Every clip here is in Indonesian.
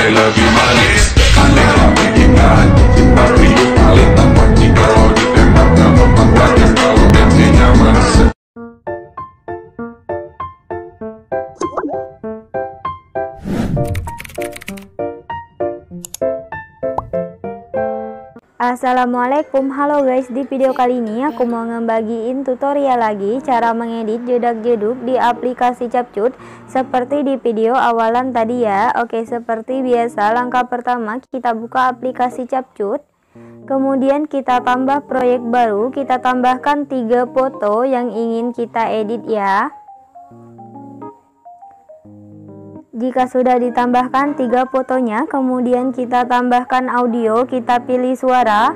aneh lebih manis. Aneh bikin cincin tapi yuk paling tampak kalau ditembak gak memang wajar kalau bensinnya meresep. Assalamualaikum, halo guys. Di video kali ini aku mau ngebagiin tutorial lagi cara mengedit jedak-jeduk di aplikasi Capcut seperti di video awalan tadi ya. Oke, seperti biasa langkah pertama kita buka aplikasi Capcut, kemudian kita tambah proyek baru, kita tambahkan 3 foto yang ingin kita edit ya. Jika sudah ditambahkan 3 fotonya, kemudian kita tambahkan audio, kita pilih suara,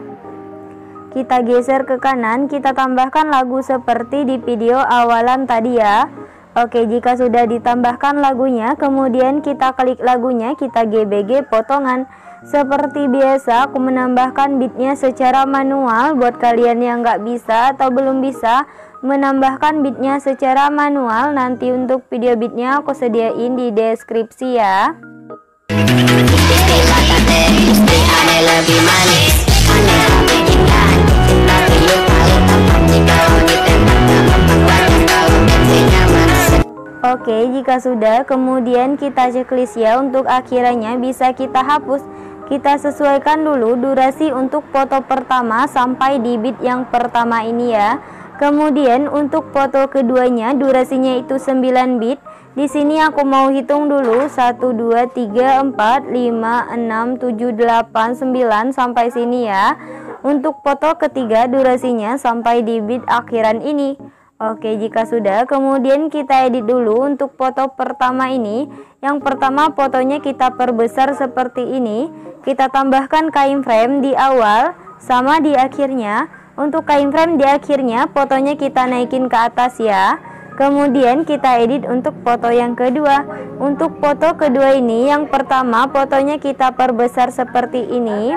kita geser ke kanan, kita tambahkan lagu seperti di video awalan tadi ya. Oke, jika sudah ditambahkan lagunya, kemudian kita klik lagunya, kita GBG potongan. Seperti biasa aku menambahkan beatnya secara manual. Buat kalian yang nggak bisa atau belum bisa menambahkan beatnya secara manual, nanti untuk video beatnya aku sediain di deskripsi ya. Oke, jika sudah, kemudian kita checklist ya. Untuk akhirannya bisa kita hapus. Kita sesuaikan dulu durasi untuk foto pertama sampai di beat yang pertama ini ya. Kemudian untuk foto keduanya durasinya itu 9 bit. Di sini aku mau hitung dulu 1 2 3 4 5 6 7 8 9 sampai sini ya. Untuk foto ketiga durasinya sampai di beat akhiran ini. Oke, jika sudah, kemudian kita edit dulu untuk foto pertama ini. Yang pertama fotonya kita perbesar seperti ini. Kita tambahkan keyframe di awal sama di akhirnya. Untuk keyframe di akhirnya fotonya kita naikin ke atas ya. Kemudian kita edit untuk foto yang kedua. Untuk foto kedua ini, yang pertama fotonya kita perbesar seperti ini.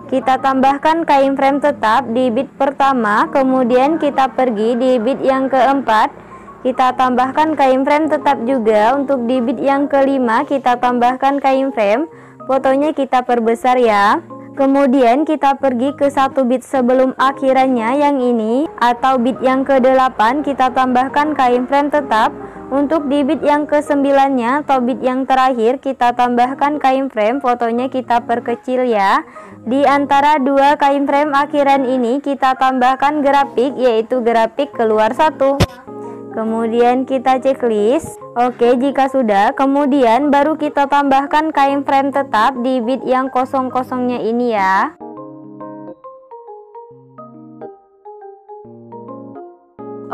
Kita tambahkan keyframe tetap di beat pertama, kemudian kita pergi di beat yang keempat, kita tambahkan keyframe tetap juga. Untuk di beat yang kelima kita tambahkan keyframe, fotonya kita perbesar ya. Kemudian kita pergi ke 1 beat sebelum akhirannya yang ini, atau beat yang ke-8 kita tambahkan keyframe tetap. Untuk di beat yang ke-9-nya atau beat yang terakhir kita tambahkan keyframe, fotonya kita perkecil ya. Di antara 2 keyframe akhiran ini kita tambahkan grafik, yaitu grafik keluar 1. Kemudian kita checklist. Oke, jika sudah, kemudian baru kita tambahkan keyframe tetap di beat yang kosong-kosongnya ini ya.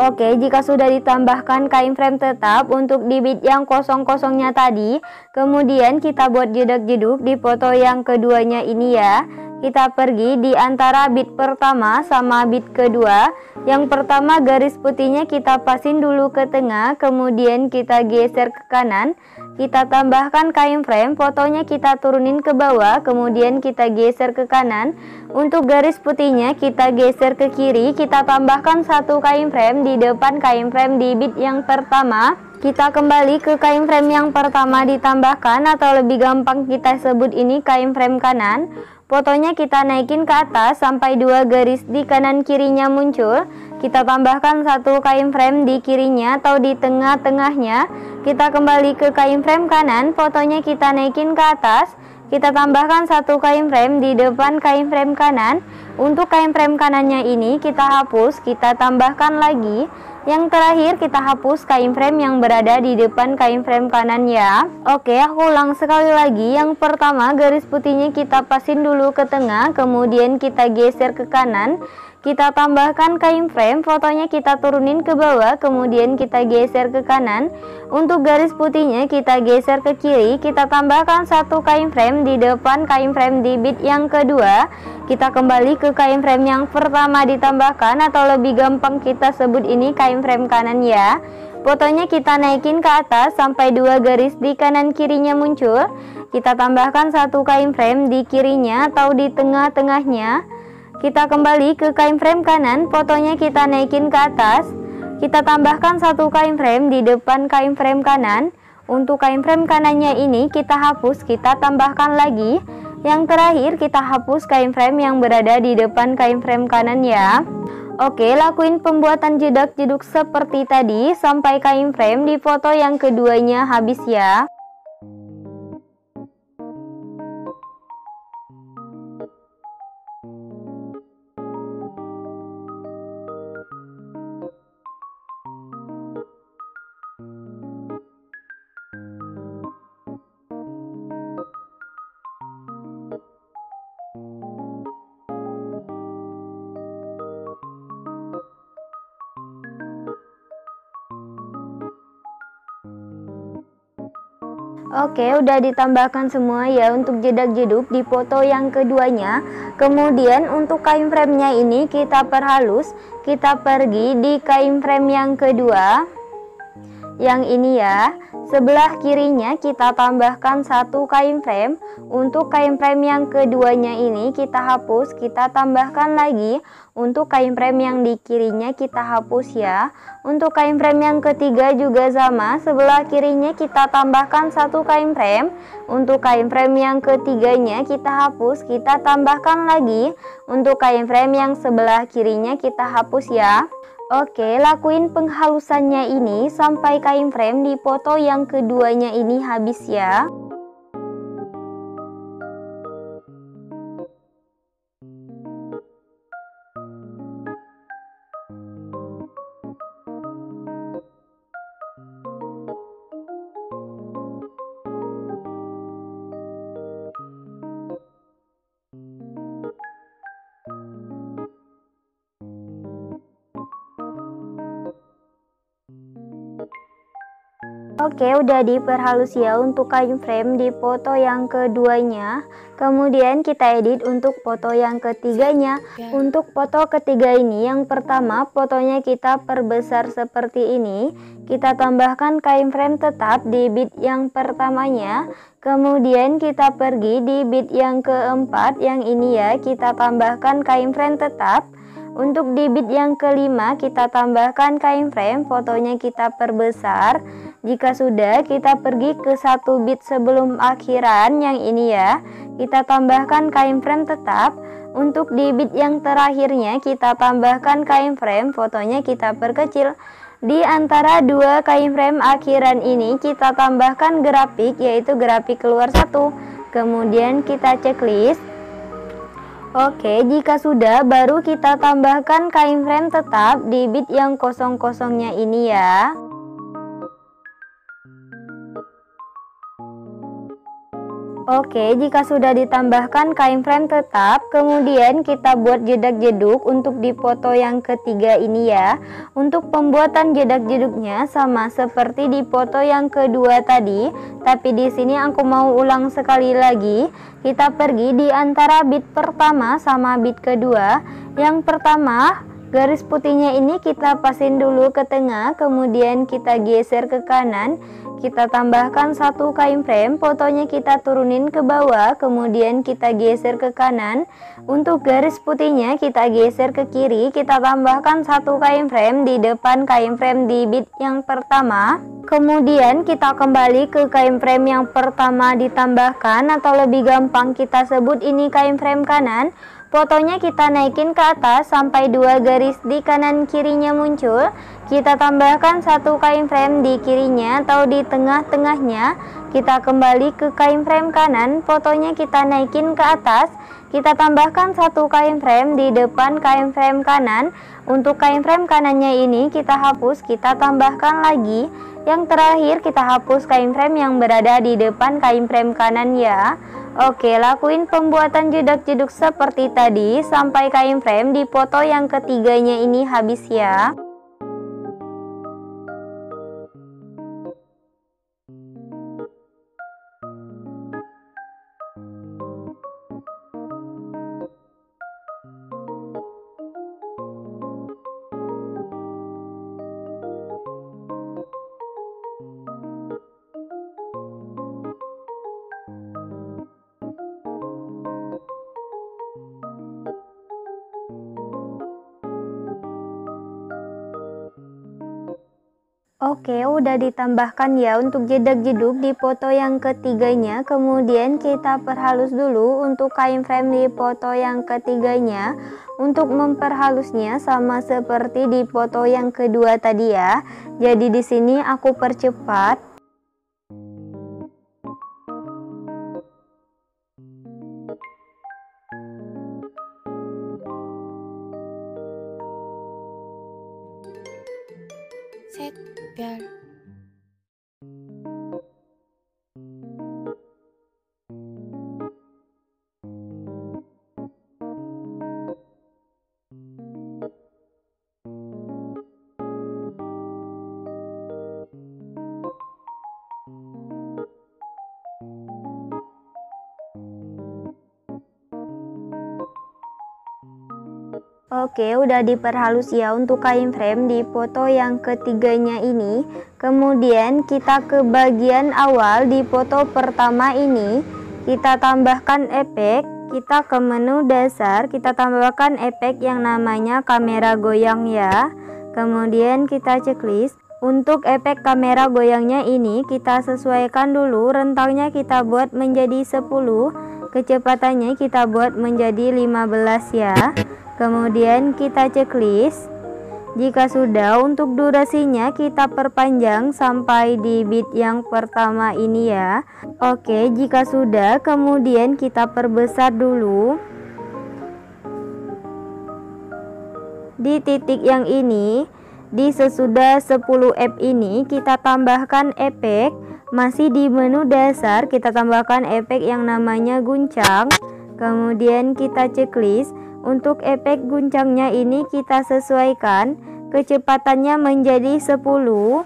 Oke, jika sudah ditambahkan keyframe tetap untuk di beat yang kosong-kosongnya tadi, kemudian kita buat jedak-jeduk di foto yang keduanya ini ya. Kita pergi di antara beat pertama sama beat kedua. Yang pertama garis putihnya kita pasin dulu ke tengah, kemudian kita geser ke kanan. Kita tambahkan keyframe, fotonya kita turunin ke bawah, kemudian kita geser ke kanan. Untuk garis putihnya kita geser ke kiri, kita tambahkan 1 keyframe di depan keyframe di beat yang pertama. Kita kembali ke keyframe yang pertama ditambahkan, atau lebih gampang kita sebut ini keyframe kanan. Fotonya kita naikin ke atas sampai 2 garis di kanan kirinya muncul. Kita tambahkan 1 keyframe di kirinya atau di tengah-tengahnya. Kita kembali ke keyframe kanan, fotonya kita naikin ke atas. Kita tambahkan 1 keyframe di depan keyframe kanan. Untuk keyframe kanannya ini kita hapus, kita tambahkan lagi. Yang terakhir kita hapus keyframe yang berada di depan keyframe kanan ya. Oke, aku ulang sekali lagi. Yang pertama garis putihnya kita pasin dulu ke tengah, kemudian kita geser ke kanan. Kita tambahkan keyframe, fotonya kita turunin ke bawah, kemudian kita geser ke kanan. Untuk garis putihnya kita geser ke kiri, kita tambahkan 1 keyframe di depan keyframe di beat yang kedua. Kita kembali ke keyframe yang pertama ditambahkan, atau lebih gampang kita sebut ini keyframe kanan ya. Fotonya kita naikin ke atas sampai 2 garis di kanan kirinya muncul. Kita tambahkan 1 keyframe di kirinya atau di tengah-tengahnya. Kita kembali ke keyframe kanan, fotonya kita naikin ke atas. Kita tambahkan 1 keyframe di depan keyframe kanan. Untuk kain frame kanannya ini kita hapus, kita tambahkan lagi. Yang terakhir kita hapus kain frame yang berada di depan kain frame kanan ya. Oke, lakuin pembuatan jedak-jeduk seperti tadi sampai kain frame di foto yang keduanya habis ya. Oke, udah ditambahkan semua ya untuk jedak-jeduk di foto yang keduanya. Kemudian untuk kain frame-nya ini kita perhalus, kita pergi di kain frame yang kedua. Yang ini ya, sebelah kirinya kita tambahkan satu kain frame. Untuk kain frame yang keduanya ini kita hapus, kita tambahkan lagi. Untuk kain frame yang di kirinya kita hapus ya. Untuk kain frame yang ketiga juga sama, sebelah kirinya kita tambahkan satu kain frame. Untuk kain frame yang ketiganya kita hapus, kita tambahkan lagi. Untuk kain frame yang sebelah kirinya kita hapus ya. Oke, lakuin penghalusannya ini sampai kain frame di foto yang keduanya ini habis ya. Oke, udah diperhalus ya untuk kain frame di foto yang keduanya. Kemudian kita edit untuk foto yang ketiganya. Untuk foto ketiga ini, yang pertama fotonya kita perbesar seperti ini. Kita tambahkan kain frame tetap di bit yang pertamanya. Kemudian kita pergi di bit yang keempat, yang ini ya, kita tambahkan kain frame tetap. Untuk di bit yang kelima kita tambahkan kain frame, fotonya kita perbesar. Jika sudah, kita pergi ke satu bit sebelum akhiran, yang ini ya, kita tambahkan kain frame tetap. Untuk di bit yang terakhirnya kita tambahkan kain frame, fotonya kita perkecil. Di antara dua kain frame akhiran ini kita tambahkan grafik, yaitu grafik keluar satu. Kemudian kita checklist. Oke, jika sudah, baru kita tambahkan kain frame tetap di bit yang kosong-kosongnya ini ya. Oke, jika sudah ditambahkan kain frame tetap, kemudian kita buat jedak-jeduk untuk di foto yang ketiga ini ya. Untuk pembuatan jedak-jeduknya sama seperti di foto yang kedua tadi, tapi di sini aku mau ulang sekali lagi. Kita pergi di antara bit pertama sama bit kedua. Yang pertama, garis putihnya ini kita pasin dulu ke tengah, kemudian kita geser ke kanan. Kita tambahkan satu kain frame, fotonya kita turunin ke bawah, kemudian kita geser ke kanan. Untuk garis putihnya kita geser ke kiri, kita tambahkan satu kain frame di depan kain frame di bit yang pertama. Kemudian kita kembali ke kain frame yang pertama ditambahkan, atau lebih gampang kita sebut ini kain frame kanan. Fotonya kita naikin ke atas sampai dua garis di kanan kirinya muncul. Kita tambahkan satu kain frame di kirinya atau di tengah-tengahnya. Kita kembali ke kain frame kanan, fotonya kita naikin ke atas. Kita tambahkan satu kain frame di depan kain frame kanan. Untuk kain frame kanannya ini kita hapus, kita tambahkan lagi. Yang terakhir kita hapus kain frame yang berada di depan kain frame kanan ya. Oke, lakuin pembuatan jedak-jeduk seperti tadi sampai kain frame di foto yang ketiganya ini habis ya. Oke, udah ditambahkan ya untuk jedak-jeduk di foto yang ketiganya. Kemudian kita perhalus dulu untuk kain frame di foto yang ketiganya. Untuk memperhalusnya sama seperti di foto yang kedua tadi ya. Jadi di sini aku percepat. 샛별 Oke, udah diperhalus ya untuk kain frame di foto yang ketiganya ini. Kemudian kita ke bagian awal di foto pertama ini. Kita tambahkan efek, kita ke menu dasar, kita tambahkan efek yang namanya kamera goyang ya. Kemudian kita checklist. Untuk efek kamera goyangnya ini kita sesuaikan dulu, rentangnya kita buat menjadi 10, kecepatannya kita buat menjadi 15 ya. Kemudian kita checklist. Jika sudah, untuk durasinya kita perpanjang sampai di bit yang pertama ini ya. Oke, jika sudah, kemudian kita perbesar dulu. Di titik yang ini, di sesudah 10F ini kita tambahkan efek. Masih di menu dasar kita tambahkan efek yang namanya guncang. Kemudian kita checklist. Untuk efek guncangnya ini kita sesuaikan, kecepatannya menjadi 10.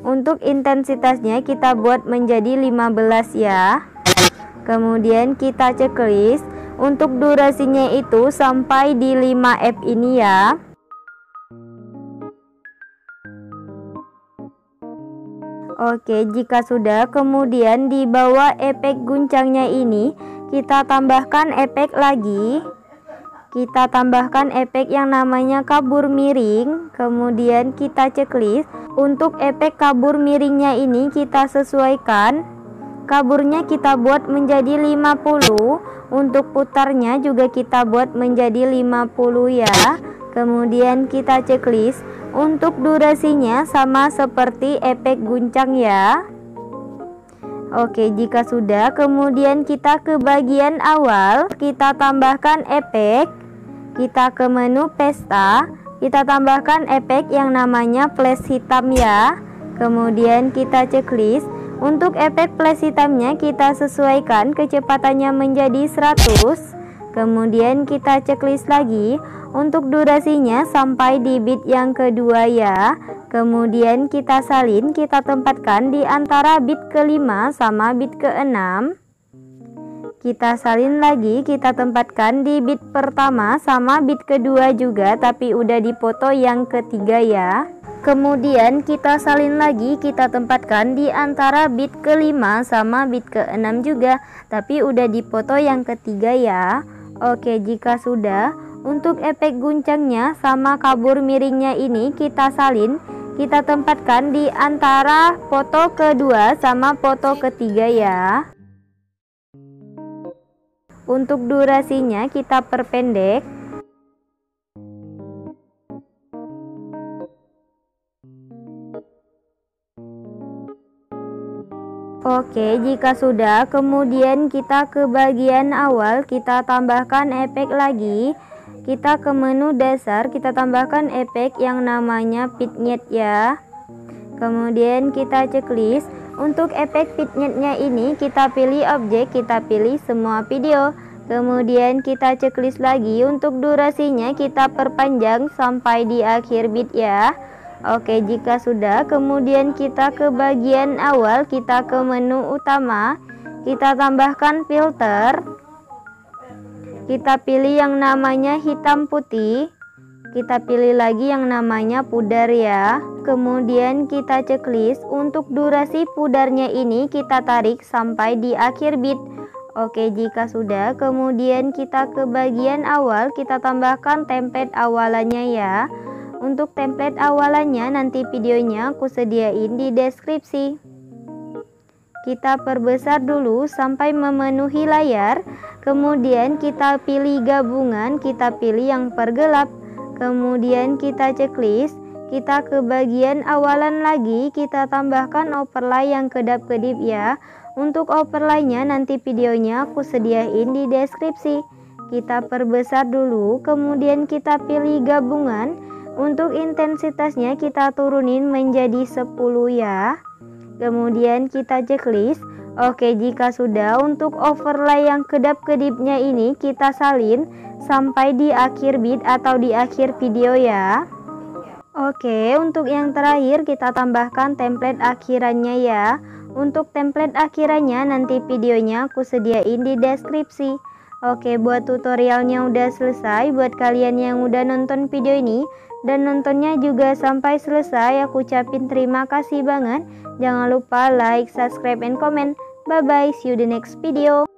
Untuk intensitasnya kita buat menjadi 15 ya. Kemudian kita checklist. Untuk durasinya itu sampai di 5F ini ya. Oke, jika sudah, kemudian di bawah efek guncangnya ini kita tambahkan efek lagi. Kita tambahkan efek yang namanya kabur miring. Kemudian kita checklist. Untuk efek kabur miringnya ini kita sesuaikan, kaburnya kita buat menjadi 50. Untuk putarnya juga kita buat menjadi 50 ya. Kemudian kita checklist. Untuk durasinya sama seperti efek guncang ya. Oke, jika sudah, kemudian kita ke bagian awal, kita tambahkan efek. Kita ke menu pesta, kita tambahkan efek yang namanya flash hitam ya. Kemudian kita checklist. Untuk efek flash hitamnya kita sesuaikan, kecepatannya menjadi 100. Kemudian kita checklist lagi. Untuk durasinya sampai di bit yang kedua ya. Kemudian kita salin, kita tempatkan di antara bit ke-5 sama bit ke-6. Kita salin lagi, kita tempatkan di bit pertama sama bit kedua juga, tapi udah di foto yang ketiga ya. Kemudian kita salin lagi, kita tempatkan di antara bit ke-5 sama bit ke-6 juga, tapi udah di foto yang ketiga ya. Oke, jika sudah, untuk efek guncangnya sama kabur miringnya ini kita salin, kita tempatkan di antara foto kedua sama foto ketiga ya. Untuk durasinya kita perpendek. Oke, jika sudah, kemudian kita ke bagian awal, kita tambahkan efek lagi. Kita ke menu dasar, kita tambahkan efek yang namanya vignette ya. Kemudian kita checklist. Untuk efek vignette-nya ini kita pilih objek, kita pilih semua video. Kemudian kita checklist lagi. Untuk durasinya kita perpanjang sampai di akhir bit ya. Oke, jika sudah, kemudian kita ke bagian awal, kita ke menu utama, kita tambahkan filter. Kita pilih yang namanya hitam putih. Kita pilih lagi yang namanya pudar ya. Kemudian kita checklist. Untuk durasi pudarnya ini kita tarik sampai di akhir bit. Oke, jika sudah, kemudian kita ke bagian awal, kita tambahkan template awalannya ya. Untuk template awalannya nanti videonya aku sediain di deskripsi. Kita perbesar dulu sampai memenuhi layar. Kemudian kita pilih gabungan, kita pilih yang pergelap. Kemudian kita checklist. Kita ke bagian awalan lagi, kita tambahkan overlay yang kedap-kedip ya. Untuk overlay-nya nanti videonya aku sediain di deskripsi. Kita perbesar dulu, kemudian kita pilih gabungan. Untuk intensitasnya kita turunin menjadi 10 ya. Kemudian kita checklist. Oke, jika sudah, untuk overlay yang kedap-kedipnya ini kita salin sampai di akhir bit atau di akhir video ya. Oke, untuk yang terakhir kita tambahkan template akhirannya ya. Untuk template akhirannya nanti videonya aku sediain di deskripsi. Oke, buat tutorialnya udah selesai. Buat kalian yang udah nonton video ini dan nontonnya juga sampai selesai, aku ucapin terima kasih banget. Jangan lupa like, subscribe, and comment. Bye bye, see you the next video.